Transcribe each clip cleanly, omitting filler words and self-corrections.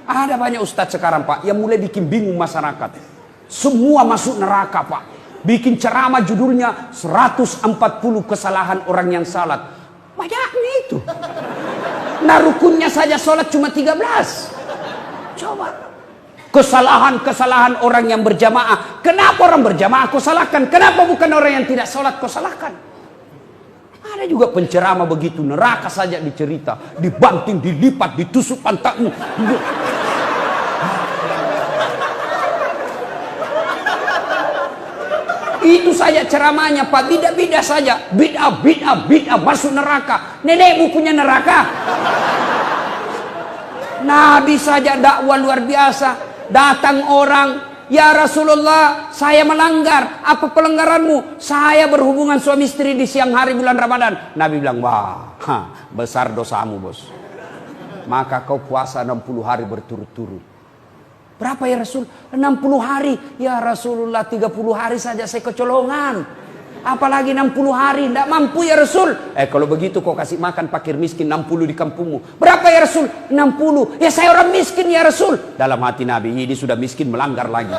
Ada banyak ustadz sekarang Pak yang mulai bikin bingung masyarakat. Semua masuk neraka Pak. Bikin ceramah judulnya 140 kesalahan orang yang salat. Banyaknya itu. Nah rukunnya saja sholat cuma 13. Coba. Kesalahan-kesalahan orang yang berjamaah. Kenapa orang berjamaah kau salahkan? Kenapa bukan orang yang tidak sholat kau salahkan? Ada juga penceramah begitu. Neraka saja dicerita. Dibanting, dilipat, ditusuk pantatmu. Itu saja ceramahnya Pak. Bid'ah saja. Bid'ah masuk neraka. Nenekmu punya neraka. Nabi saja dakwah luar biasa. Datang orang, ya Rasulullah, saya melanggar. Apa pelanggaranmu? Saya berhubungan suami istri di siang hari bulan Ramadan. Nabi bilang, wah, besar dosamu bos. Maka kau puasa 60 hari berturut-turut. Berapa ya Rasul? 60 hari. Ya Rasulullah 30 hari saja saya kecolongan. Apalagi 60 hari. Tidak mampu ya Rasul. Kalau begitu kau kasih makan fakir miskin 60 di kampungmu. Berapa ya Rasul? 60. Ya saya orang miskin ya Rasul. Dalam hati Nabi, ini sudah miskin melanggar lagi.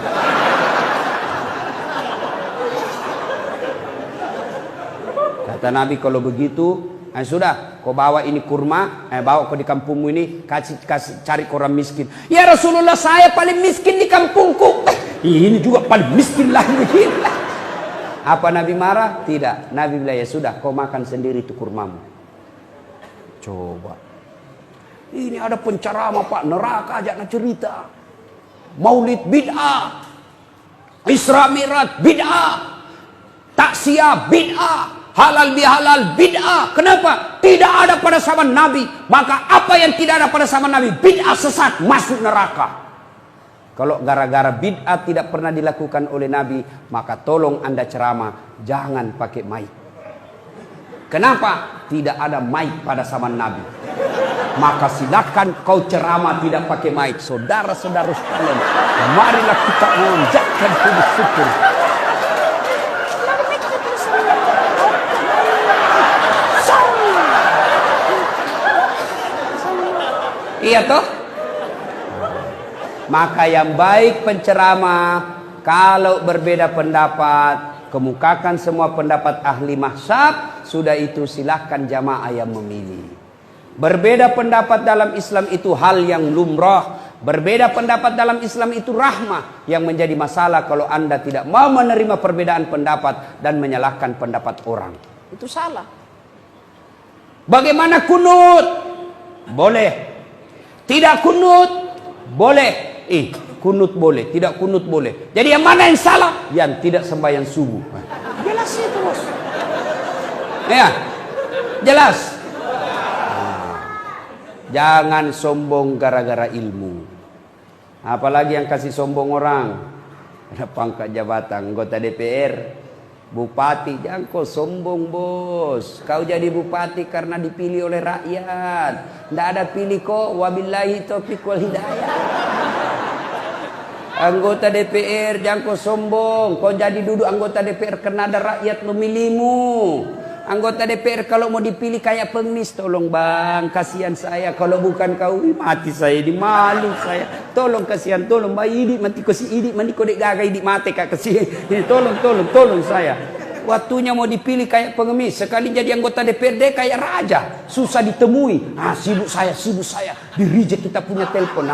Kata Nabi kalau begitu, sudah, kau bawa ini kurma, bawa kau di kampungmu ini, kasih cari orang miskin. Ya Rasulullah, saya paling miskin di kampungku. Ini juga paling miskin lagi begini. Apa Nabi marah? Tidak. Nabi bilang, ya sudah, kau makan sendiri itu kurmamu. Coba. Ini ada penceramah Pak, neraka aja nak cerita. Maulid bid'ah. Isra Mi'raj bid'ah. Taksiyah bid'ah. Halal bihalal bid'ah. Kenapa? Tidak ada pada zaman Nabi. Maka apa yang tidak ada pada zaman Nabi, bid'ah sesat, masuk neraka. Kalau gara-gara bid'ah tidak pernah dilakukan oleh Nabi, maka tolong Anda ceramah, jangan pakai mic. Kenapa? Tidak ada mic pada zaman Nabi. Maka silakan kau ceramah tidak pakai mic. Saudara-saudara sekalian, marilah kita mengucapkan puji syukur. Iya toh? Maka yang baik penceramah, kalau berbeda pendapat, kemukakan semua pendapat ahli mazhab, sudah itu silahkan jamaah yang memilih. Berbeda pendapat dalam Islam itu hal yang lumrah. Berbeda pendapat dalam Islam itu rahmah. Yang menjadi masalah kalau Anda tidak mau menerima perbedaan pendapat dan menyalahkan pendapat orang. Itu salah. Bagaimana kunut? Boleh. Tidak kunut boleh. Kunut boleh, tidak kunut boleh. Jadi yang mana yang salah? Yang tidak sembahyang subuh. Jelas itu bos. Ya, jelas. Jangan sombong gara-gara ilmu. Apalagi yang kasih sombong orang. Ada pangkat jabatan, anggota DPR, bupati, jangan kau sombong bos. Kau jadi bupati karena dipilih oleh rakyat. Tidak ada pilih kok. Wabillahi taufiq wal hidayah. Anggota DPR, jangan kau sombong. Kau jadi duduk anggota DPR karena ada rakyat memilihmu. Anggota DPR kalau mau dipilih kayak pengemis, tolong bang, kasihan saya. Kalau bukan kau, mati saya, di malu saya. Tolong kasihan, tolong bang, idik mati ko si idik, mandi ko dek gagai idik mati kak kasihan. Tolong saya. Waktunya mau dipilih kayak pengemis, sekali jadi anggota DPRD kayak raja, susah ditemui. Sibuk saya, di reject kita punya telepon.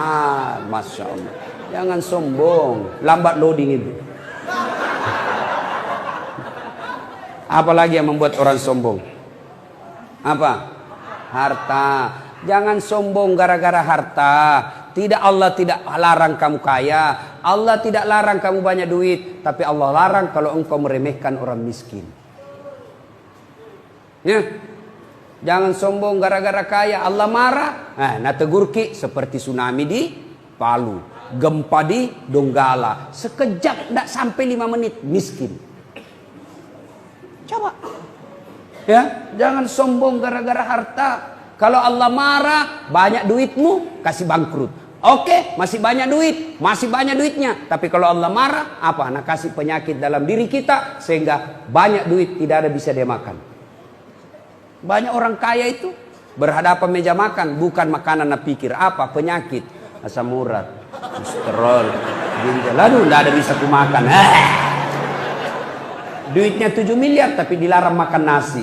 Masya Allah. Jangan sombong, lambat loading itu. Apalagi yang membuat orang sombong? Apa? Harta. Jangan sombong gara-gara harta. Tidak, Allah tidak larang kamu kaya. Allah tidak larang kamu banyak duit. Tapi Allah larang kalau engkau meremehkan orang miskin. Ya. Jangan sombong gara-gara kaya. Allah marah. Nah tegur ki seperti tsunami di Palu. Gempa di Donggala. Sekejap tidak sampai 5 menit miskin. Coba. Ya, jangan sombong gara-gara harta. Kalau Allah marah, banyak duitmu, kasih bangkrut. Oke, masih banyak duit, masih banyak duitnya. Tapi kalau Allah marah, apa? Nah, kasih penyakit dalam diri kita sehingga banyak duit tidak ada bisa dia makan. Banyak orang kaya itu berhadapan meja makan, bukan makanan nak pikir apa? Penyakit. asam urat, kolesterol. Lalu nggak ada bisa kumakan. Duitnya 7 miliar tapi dilarang makan nasi.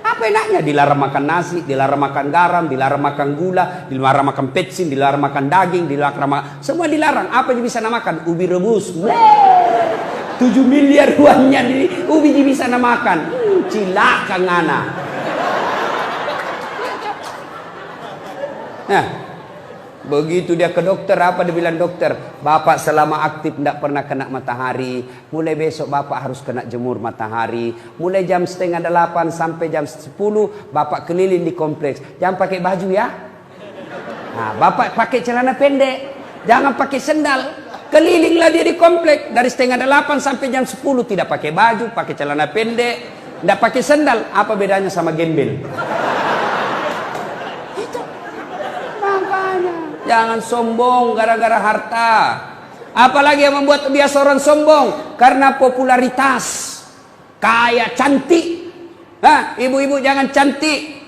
Apa enaknya dilarang makan nasi, dilarang makan garam, dilarang makan gula, dilarang makan petsin, dilarang makan daging, dilarang makan, semua dilarang. Apa yang bisa makan? Ubi rebus. 7 miliar uangnya di ubi bisa makan. Cilaka ngana. Nah, begitu dia ke dokter, apa dia bilang dokter? Bapak selama aktif tidak pernah kena matahari. Mulai besok bapak harus kena jemur matahari. Mulai jam 7:30 sampai jam 10 bapak keliling di kompleks. Jangan pakai baju ya. Nah, bapak pakai celana pendek. Jangan pakai sendal. Kelilinglah dia di kompleks dari 7:30 sampai jam 10 tidak pakai baju, pakai celana pendek, tidak pakai sendal. Apa bedanya sama gembel? Jangan sombong gara-gara harta. Apalagi yang membuat biasa orang sombong? Karena popularitas. Kaya, cantik. Nah, ibu-ibu jangan cantik.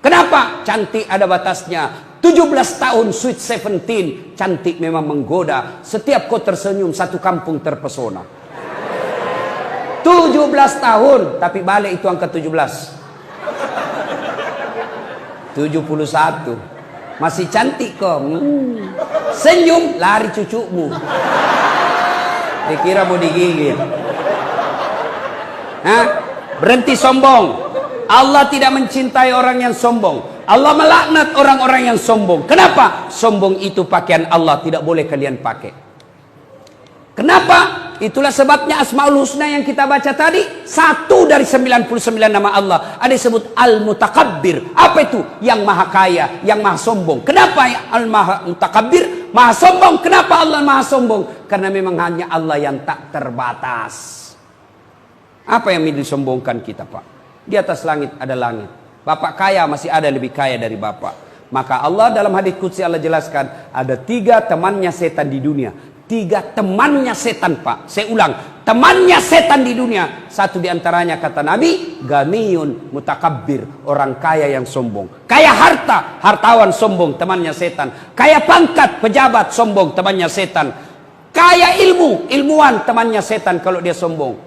Kenapa? Cantik ada batasnya. 17 tahun sweet 17. Cantik memang menggoda. Setiap kau tersenyum satu kampung terpesona. 17 tahun. Tapi balik itu angka 17. 71. Masih cantik kok. Senyum lari cucumu. Dikira mau digigit. Hah? Berhenti sombong. Allah tidak mencintai orang yang sombong. Allah melaknat orang-orang yang sombong. Kenapa? Sombong itu pakaian Allah, tidak boleh kalian pakai. Kenapa? Itulah sebabnya Asmaul Husna yang kita baca tadi, satu dari 99 nama Allah ada disebut Al-Mutakabbir. Apa itu? Yang maha kaya, yang maha sombong. Kenapa Al-Mutakabbir? Maha sombong. Kenapa Allah maha sombong? Karena memang hanya Allah yang tak terbatas. Apa yang disombongkan kita, Pak? Di atas langit ada langit. Bapak kaya, masih ada lebih kaya dari Bapak. Maka Allah dalam hadits qudsi Allah jelaskan, ada 3 temannya setan di dunia. 3 temannya setan, Pak. Saya ulang, temannya setan di dunia. Satu diantaranya kata Nabi, ganiyun mutakabbir, orang kaya yang sombong. Kaya harta, hartawan sombong, temannya setan. Kaya pangkat, pejabat sombong, temannya setan. Kaya ilmu, ilmuwan, temannya setan kalau dia sombong.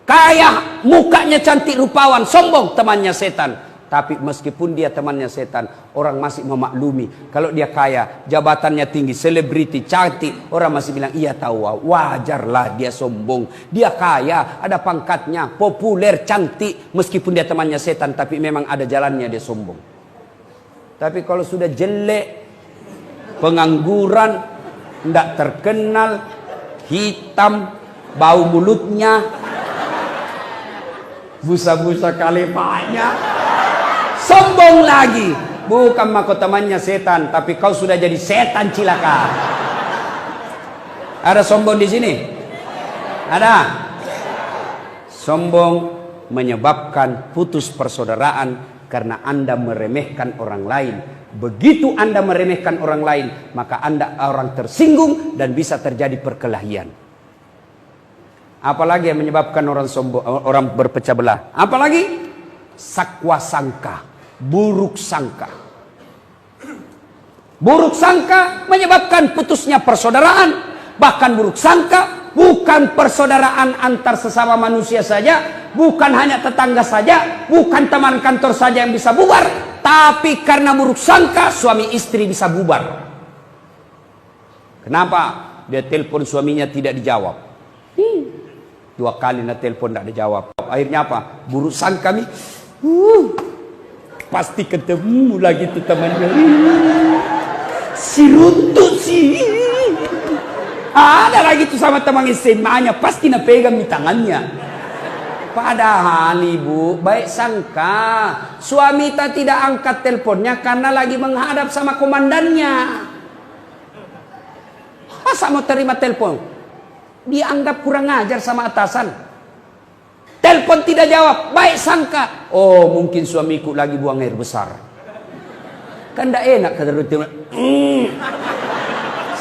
Kaya mukanya cantik rupawan, sombong, temannya setan. Tapi meskipun dia temannya setan, orang masih memaklumi. Kalau dia kaya, jabatannya tinggi, selebriti, cantik, orang masih bilang, iya tahu, wajarlah dia sombong. Dia kaya, ada pangkatnya, populer, cantik. Meskipun dia temannya setan, tapi memang ada jalannya dia sombong. Tapi kalau sudah jelek, pengangguran, tidak terkenal, hitam, bau mulutnya, busa-busa kalepanya, sombong lagi. Bukan mako temannya setan, tapi kau sudah jadi setan cilaka. Ada sombong di sini? Ada. Sombong menyebabkan putus persaudaraan karena Anda meremehkan orang lain. Begitu Anda meremehkan orang lain, maka Anda orang tersinggung dan bisa terjadi perkelahian. Apalagi yang menyebabkan orang sombong, orang berpecah belah? Apalagi? Sakwa sangka, buruk sangka. Buruk sangka menyebabkan putusnya persaudaraan. Bahkan buruk sangka bukan persaudaraan antar sesama manusia saja, bukan hanya tetangga saja, bukan teman kantor saja yang bisa bubar, tapi karena buruk sangka suami istri bisa bubar. Kenapa? Dia telepon suaminya tidak dijawab. 2 kali na telepon tidak dijawab. Akhirnya apa? Buruk sangka nih. Pasti ketemu lagi tuh temannya. Si runtut sih. Ada lagi tuh sama teman SMA-nya, pasti na pegang di tangannya. Padahal ibu baik sangka, suami tak tidak angkat teleponnya karena lagi menghadap sama komandannya. Masa mau terima telepon? Dianggap kurang ajar sama atasan. Telepon tidak jawab, baik sangka, oh mungkin suamiku lagi buang air besar. Kan tidak enak kata rutin.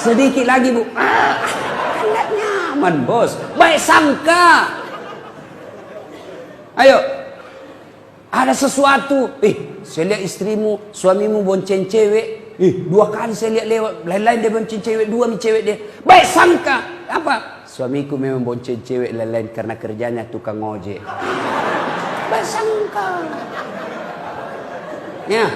Sedikit lagi bu, tidak nyaman bos. Baik sangka. Ayo, ada sesuatu. Saya lihat istrimu, suamimu bonceng cewek. Dua kali saya lihat lewat, lain-lain dia bonceng cewek, dua mi cewek dia. Baik sangka, apa? Suamiku memang bonceng cewek lain-lain karena kerjanya tukang ojek. Baik sangka. Ya,